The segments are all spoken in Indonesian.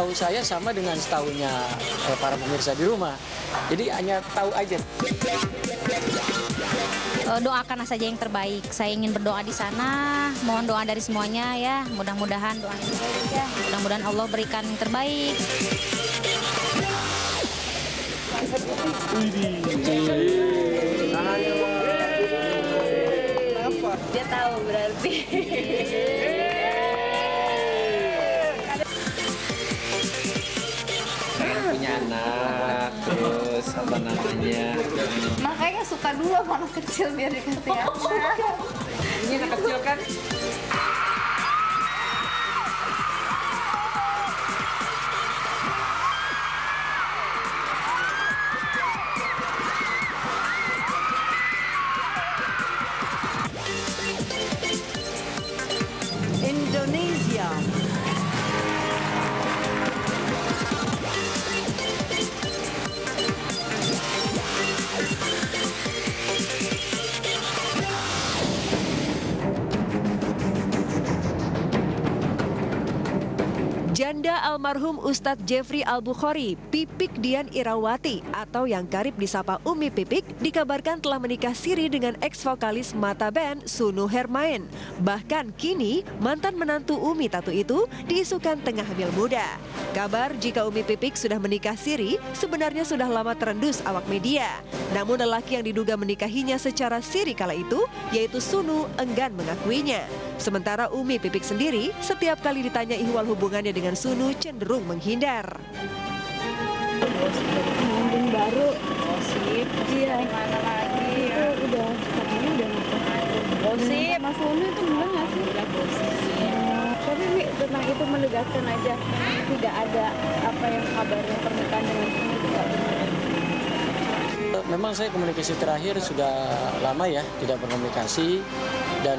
Setahu saya sama dengan setahunnya para pemirsa di rumah. Jadi hanya tahu aja. Doakan saja yang terbaik. Saya ingin berdoa di sana. Mohon doa dari semuanya ya. Mudah-mudahan doa yang terbaik ya. Mudah-mudahan Allah berikan yang terbaik. Dia tahu berarti. Punya anak, terus apa namanya? Makanya suka dulu sama anak kecil biar dikasih anak. Ini anak kecil kan? Indonesia. Janda almarhum Ustadz Jeffrey Al-Bukhari, Pipik Dian Irawati atau yang karib disapa Umi Pipik, dikabarkan telah menikah siri dengan eks-vokalis Mata Band Sunu Hermain. Bahkan kini mantan menantu Umi Tatu itu diisukan tengah hamil muda. Kabar jika Umi Pipik sudah menikah siri sebenarnya sudah lama terendus awak media. Namun lelaki yang diduga menikahinya secara siri kala itu, yaitu Sunu, enggan mengakuinya. Sementara Umi Pipik sendiri setiap kali ditanya ihwal hubungannya dengan Sunu cenderung menghindar. Pengunjung baru. Gosip. Iya. Mana lagi ya? Udah katanya udah nikah. Gosip. Mas Sunu itu benar nggak sih? Udah gosip. Tapi Wi, tentang itu menegaskan aja tidak ada apa yang kabarnya pernikahan dengan Sunu itu nggak benar. Memang saya komunikasi terakhir sudah lama ya, tidak berkomunikasi. Dan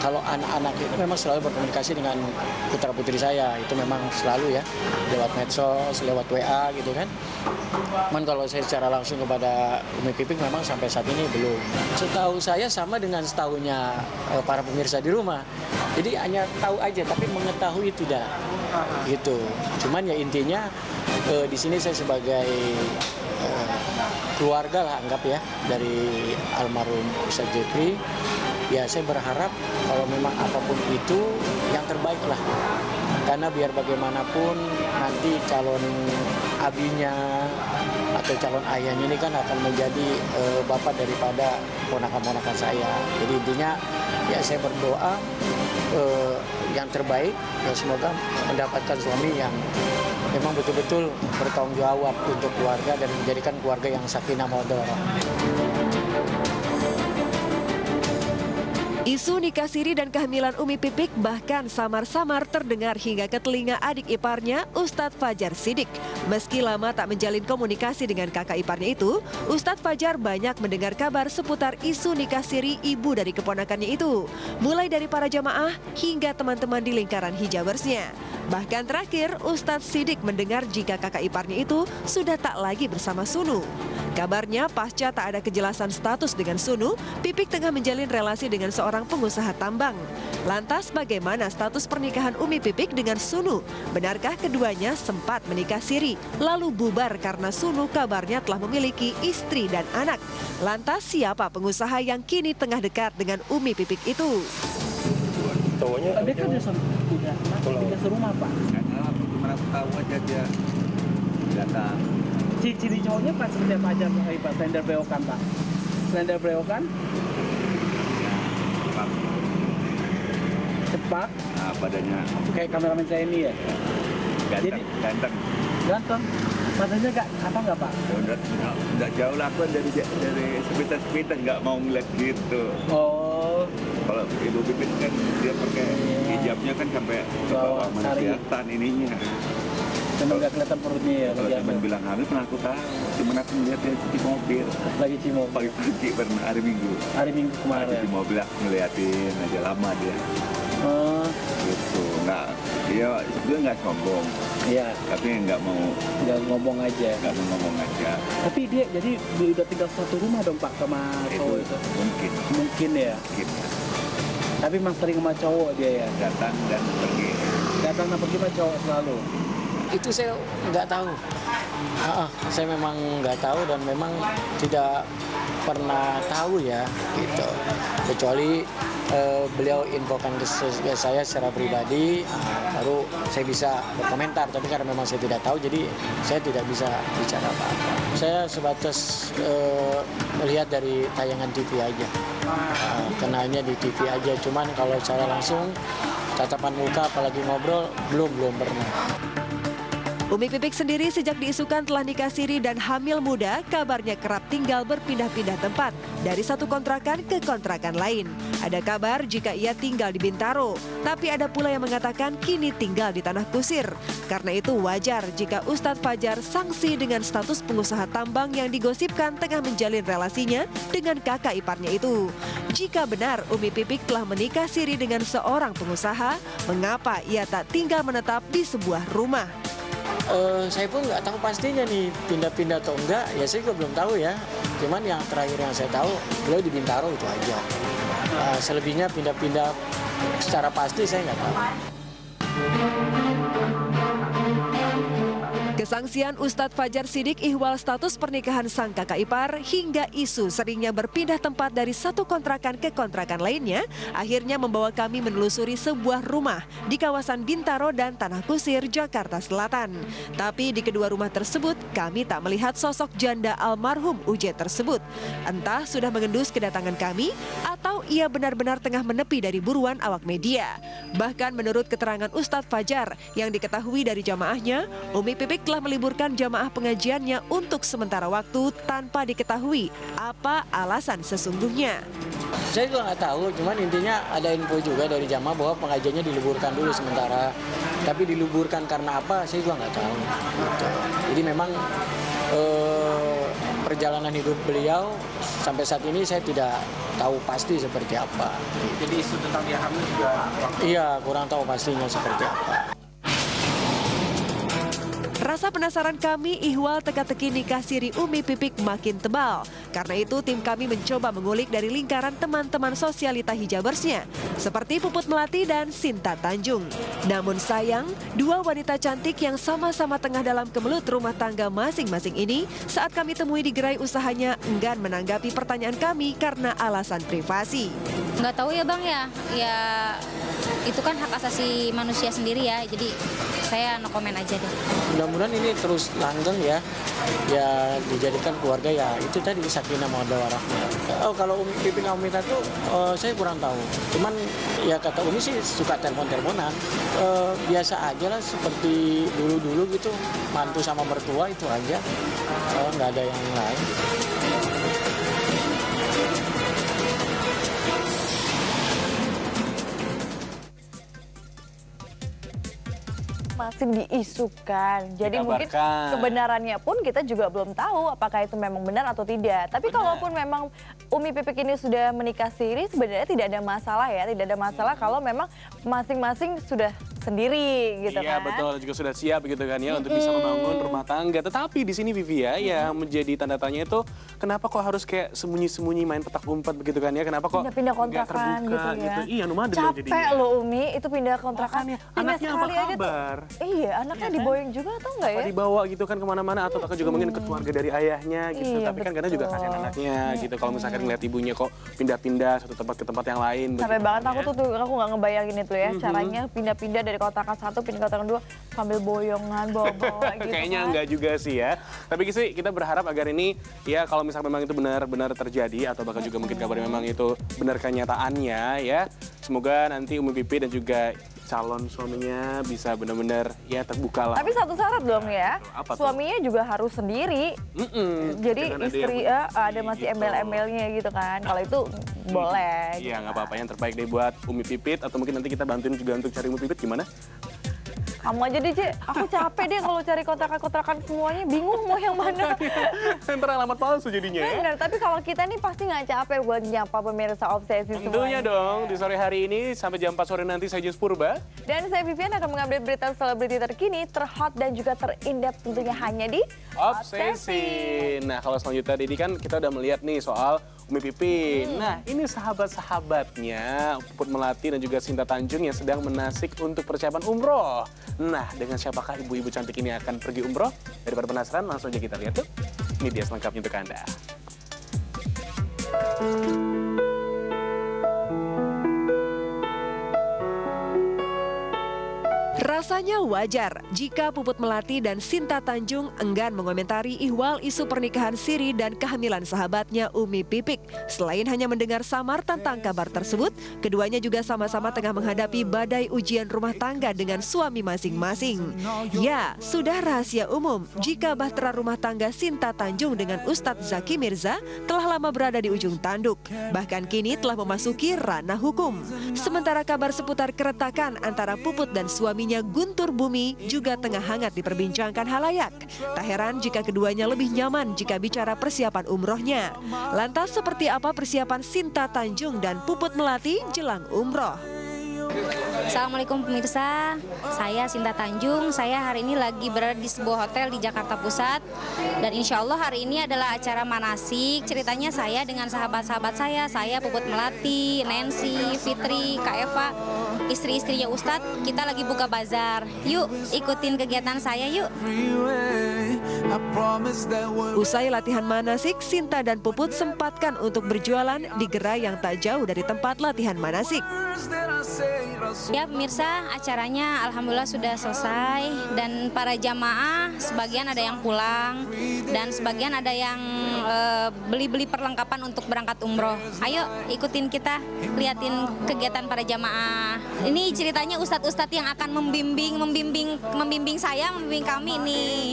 kalau anak-anak itu memang selalu berkomunikasi dengan putra-putri saya. Itu memang selalu ya, lewat medsos, lewat WA gitu kan. Cuman kalau saya secara langsung kepada Umi Pipik memang sampai saat ini belum. Setahu saya sama dengan setahunnya para pemirsa di rumah. Jadi hanya tahu aja, tapi mengetahui tidak. Gitu. Cuman ya intinya di sini saya sebagai keluarga lah anggap ya dari almarhum Ustadz Jeffrey. Ya saya berharap kalau memang apapun itu yang terbaik lah. Karena biar bagaimanapun nanti calon abinya atau calon ayahnya ini kan akan menjadi bapak daripada ponakan-ponakan saya. Jadi intinya ya saya berdoa yang terbaik ya semoga mendapatkan suami yang memang betul-betul bertanggung jawab untuk keluarga dan menjadikan keluarga yang sakinah mawaddah. Isu nikah siri dan kehamilan Umi Pipik bahkan samar-samar terdengar hingga ke telinga adik iparnya Ustadz Fajar Siddiq. Meski lama tak menjalin komunikasi dengan kakak iparnya itu, Ustadz Fajar banyak mendengar kabar seputar isu nikah siri ibu dari keponakannya itu. Mulai dari para jamaah hingga teman-teman di lingkaran hijabersnya. Bahkan terakhir, Ustadz Siddiq mendengar jika kakak iparnya itu sudah tak lagi bersama Sunu. Kabarnya pasca tak ada kejelasan status dengan Sunu, Pipik tengah menjalin relasi dengan seorang pengusaha tambang. Lantas bagaimana status pernikahan Umi Pipik dengan Sunu? Benarkah keduanya sempat menikah siri, lalu bubar karena Sunu kabarnya telah memiliki istri dan anak? Lantas siapa pengusaha yang kini tengah dekat dengan Umi Pipik itu? Cowoknya Dia kan udah pindah serumah Pak. nggak tahu, gimana tahu aja dia datang. Ciri cowoknya Pak seperti apa aja Pak? Slender beokan Pak. Slender beokan, Pak, cepat, nah, badannya kayak kameramen saya ini ya. ganteng, Jadi- ganteng. Ganteng. Badannya nggak Pak? Ya, udah jauh lah aku dari sepintas nggak mau ngeliat gitu. Oh, Kalau ibu Pipit kan dia pakai hijabnya kan sampai ke Bawah, bawah, mana sari. kelihatan ininya. memang nggak kelihatan perutnya ya. Kalau lagi teman apa? bilang hamil pernah aku tahu, cuman aku melihat dia cuci mobil Lagi cimo pagi-pagi pernah hari Minggu. hari Minggu Cuci kemarin. mobil aku ngeliatin aja lama dia Oh, gitu. Nggak, dia sebetulnya nggak sombong, iya, tapi nggak mau ngomong aja. ngomong aja. Tapi dia jadi udah tinggal satu rumah dong Pak sama cowok itu. Mungkin Mungkin ya. kita Tapi memang sering sama cowok dia ya. datang dan pergi. Datang dan pergi sama cowok selalu. itu saya nggak tahu. Saya memang nggak tahu dan memang tidak pernah tahu ya gitu. Kecuali beliau infokan ke saya secara pribadi, baru saya bisa berkomentar. Tapi karena memang saya tidak tahu, jadi saya tidak bisa bicara apa-apa. Saya sebatas melihat dari tayangan TV aja, kenalnya di TV aja. Cuman kalau saya langsung tatapan muka apalagi ngobrol belum pernah. Umi Pipik sendiri sejak diisukan telah nikah siri dan hamil muda, kabarnya kerap tinggal berpindah-pindah tempat dari satu kontrakan ke kontrakan lain. Ada kabar jika ia tinggal di Bintaro, tapi ada pula yang mengatakan kini tinggal di Tanah Kusir. Karena itu wajar jika Ustadz Fajar sangsi dengan status pengusaha tambang yang digosipkan tengah menjalin relasinya dengan kakak iparnya itu. Jika benar Umi Pipik telah menikah siri dengan seorang pengusaha, mengapa ia tak tinggal menetap di sebuah rumah? Saya pun nggak tahu pastinya nih pindah-pindah atau enggak, ya saya juga belum tahu ya. Cuman yang terakhir yang saya tahu, beliau di Bintaro itu aja. Selebihnya pindah-pindah secara pasti saya nggak tahu. Kesangsian Ustadz Fajar Siddiq ihwal status pernikahan sang kakak ipar hingga isu seringnya berpindah tempat dari satu kontrakan ke kontrakan lainnya akhirnya membawa kami menelusuri sebuah rumah di kawasan Bintaro dan Tanah Kusir, Jakarta Selatan. Tapi di kedua rumah tersebut kami tak melihat sosok janda almarhum UJ tersebut. Entah sudah mengendus kedatangan kami atau ia benar-benar tengah menepi dari buruan awak media. Bahkan menurut keterangan Ustadz Fajar yang diketahui dari jamaahnya, Umi Pipik telah meliburkan jamaah pengajiannya untuk sementara waktu tanpa diketahui apa alasan sesungguhnya. Saya juga nggak tahu, cuman intinya ada info juga dari jamaah bahwa pengajiannya diliburkan dulu sementara. Tapi diliburkan karena apa, saya juga nggak tahu. Jadi memang perjalanan hidup beliau sampai saat ini saya tidak tahu pasti seperti apa. Jadi isu tentang dia hamil juga? Iya, kurang tahu pastinya seperti apa. Rasa penasaran kami ihwal teka-teki nikah siri Umi Pipik makin tebal. Karena itu tim kami mencoba mengulik dari lingkaran teman-teman sosialita hijabersnya seperti Puput Melati dan Sinta Tanjung. Namun sayang, dua wanita cantik yang sama-sama tengah dalam kemelut rumah tangga masing-masing ini saat kami temui di gerai usahanya enggan menanggapi pertanyaan kami karena alasan privasi. Nggak tahu ya Bang ya, itu kan hak asasi manusia sendiri ya, jadi saya no komen aja deh. Mudah-mudahan ini terus langgeng ya dijadikan keluarga ya itu tadi sakinah mawaddah warahmah. Kalau Umi Pipik sama Mita tuh saya kurang tahu. Cuman ya kata Umi sih suka telepon-teleponan. Biasa aja lah seperti dulu-dulu gitu, mantu sama mertua itu aja. Nggak ada yang lain. Masih diisukan. Jadi mungkin kebenarannya pun kita juga belum tahu apakah itu memang benar atau tidak. Tapi kalaupun memang Umi Pipik ini sudah menikah siri, sebenarnya tidak ada masalah ya. Tidak ada masalah kalau memang masing-masing sudah sendiri gitu kan. Iya betul, juga sudah siap gitu kan ya untuk bisa membangun rumah tangga. Tetapi di sini Vivi ya, yang menjadi tanda tanya itu kenapa kok harus kayak sembunyi-sembunyi main petak umpet begitu kan ya? Kenapa kok pindah kontrakan terbuka gitu ya? Iya, nomaden capek jadinya. loh Umi, itu pindah kontrakan. Anaknya apa kabar? Iya, anaknya diboyong juga atau enggak ya? Dibawa gitu kan kemana-mana atau bahkan juga mungkin ke keluarga dari ayahnya gitu. Iya, tapi kan karena juga kasihan anaknya gitu. Kalau misalkan ngeliat ibunya kok pindah-pindah satu tempat ke tempat yang lain. Sampai banget aku ya. tuh aku nggak ngebayangin itu ya. Caranya pindah-pindah dari kontrakan satu pindah kontrakan dua sambil boyongan bawa-bawa gitu. Kayaknya kan. enggak juga sih ya. Tapi sih kita berharap agar ini ya kalau misalkan memang itu benar-benar terjadi atau bahkan juga mungkin kabarnya memang itu benar kenyataannya ya. Semoga nanti Umi Pipik dan juga calon suaminya bisa benar-benar ya terbuka lah. Tapi satu syarat dong ya, Apa suaminya juga harus sendiri. Jadi jangan istri ada masih gitu. embel-embelnya gitu kan. Kalau itu boleh. Iya gitu nggak kan. apa-apa, yang terbaik deh buat Umi Pipik atau mungkin nanti kita bantuin juga untuk cari Umi Pipik gimana? Kamu aja deh, Cik. Aku capek deh kalau cari kontrakan-kontrakan semuanya. Bingung mau yang mana. Ntar alamat palsu jadinya ya. Bener, tapi kalau kita nih pasti nggak capek buat nyapa pemirsa Obsesi semuanya. Tentunya dong, di sore hari ini sampai jam 4 sore nanti saya Jus Purba. Dan saya Vivian akan mengupdate berita selebriti terkini, terhot dan juga terindep tentunya hanya di Obsesi. Nah kalau selanjutnya ini kan kita udah melihat nih soal Umi Pipik. Nah ini sahabat-sahabatnya Puput Melati dan juga Sinta Tanjung yang sedang menasik untuk persiapan umroh. Nah, dengan siapakah ibu-ibu cantik ini akan pergi umroh? Daripada penasaran, langsung aja kita lihat tuh. Ini dia selengkapnya untuk Anda. Rasanya wajar jika Puput Melati dan Sinta Tanjung enggan mengomentari ihwal isu pernikahan siri dan kehamilan sahabatnya Umi Pipik. Selain hanya mendengar samar tentang kabar tersebut, keduanya juga sama-sama tengah menghadapi badai ujian rumah tangga dengan suami masing-masing. Ya, sudah rahasia umum jika bahtera rumah tangga Sinta Tanjung dengan Ustadz Zaki Mirza telah lama berada di ujung tanduk. Bahkan kini telah memasuki ranah hukum. Sementara kabar seputar keretakan antara Puput dan suaminya Guntur Bumi juga tengah hangat diperbincangkan halayak. Tak heran jika keduanya lebih nyaman jika bicara persiapan umrohnya. Lantas seperti apa persiapan Sinta Tanjung dan Puput Melati jelang umroh? Assalamualaikum pemirsa, saya Sinta Tanjung. Saya hari ini lagi berada di sebuah hotel di Jakarta Pusat. Dan insya Allah hari ini adalah acara manasik. Ceritanya saya dengan sahabat-sahabat saya Puput Melati, Nancy, Fitri, Kak Eva, istri-istrinya Ustadz. Kita lagi buka bazar. Yuk ikutin kegiatan saya yuk. Usai latihan manasik, Sinta dan Puput sempatkan untuk berjualan di gerai yang tak jauh dari tempat latihan manasik. Ya pemirsa, acaranya alhamdulillah sudah selesai dan para jamaah sebagian ada yang pulang dan sebagian ada yang beli-beli perlengkapan untuk berangkat umroh. Ayo ikutin kita, liatin kegiatan para jamaah. Ini ceritanya ustadz-ustadz yang akan membimbing saya, membimbing kami nih.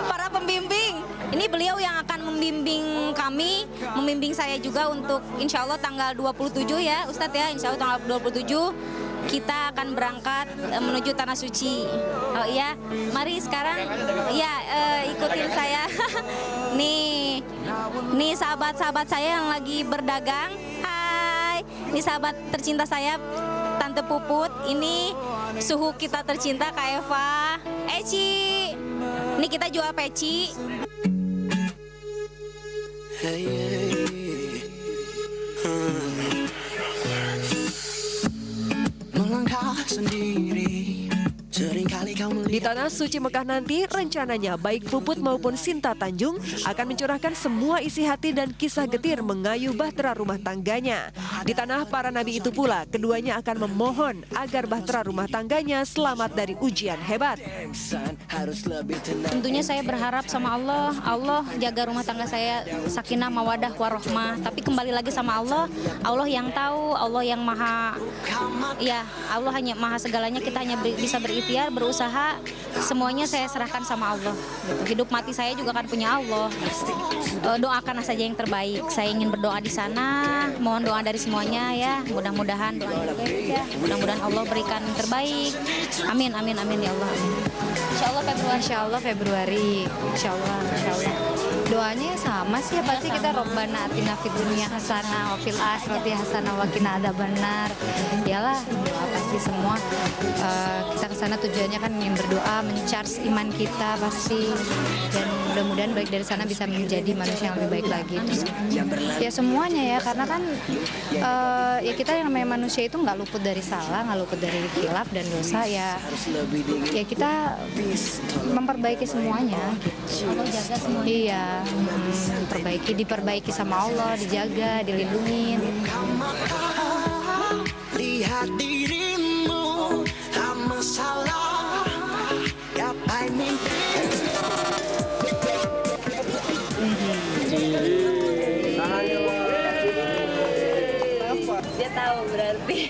Para pembimbing. Ini beliau yang akan membimbing kami, membimbing saya juga untuk insya Allah tanggal 27 ya Ustadz ya, insya Allah tanggal 27 kita akan berangkat menuju Tanah Suci. Oh iya, mari sekarang ya ikutin saya. Nih sahabat-sahabat saya yang lagi berdagang. Hai, ini sahabat tercinta saya Tante Puput. Ini suhu kita tercinta Kak Eva. Ci, ini kita jual peci. Melangkah sendiri. Di Tanah Suci Mekah nanti, rencananya baik Puput maupun Sinta Tanjung akan mencurahkan semua isi hati dan kisah getir mengayu bahtera rumah tangganya. Di tanah para nabi itu pula, keduanya akan memohon agar bahtera rumah tangganya selamat dari ujian hebat. Tentunya saya berharap sama Allah jaga rumah tangga saya sakinah mawadah warohmah. Tapi kembali lagi sama Allah yang tahu, Allah yang maha, ya Allah hanya maha segalanya, kita hanya bisa berikhtiar, berusaha, semuanya saya serahkan sama Allah. Hidup mati saya juga kan punya Allah. Doakan saja yang terbaik. Saya ingin berdoa di sana, mohon doa dari semuanya ya. Mudah-mudahan doanya baik ya. Mudah-mudahan Allah berikan yang terbaik. Amin, amin, amin ya Allah. Amin. Insya Allah Februari. Insya Allah. Doanya sama sih ya, pasti kita Robbana atina fid dunya hasanah wa fil akhirati hasanah wa qina adzabannar. Iyalah, doa pasti semua. Kita ke sana tujuannya kan ingin berdoa, men-charge iman kita pasti, dan mudah-mudahan baik dari sana bisa menjadi manusia yang lebih baik lagi. Terus, ya semuanya ya, karena kan ya kita yang namanya manusia itu nggak luput dari salah, nggak luput dari khilaf dan dosa ya. Ya kita memperbaiki semuanya. Allah jaga semuanya. Iya. Diperbaiki sama Allah, dijaga, dilindungi. Lihat dirimu, tak masalah, gapai mimpi. Dia tahu berarti.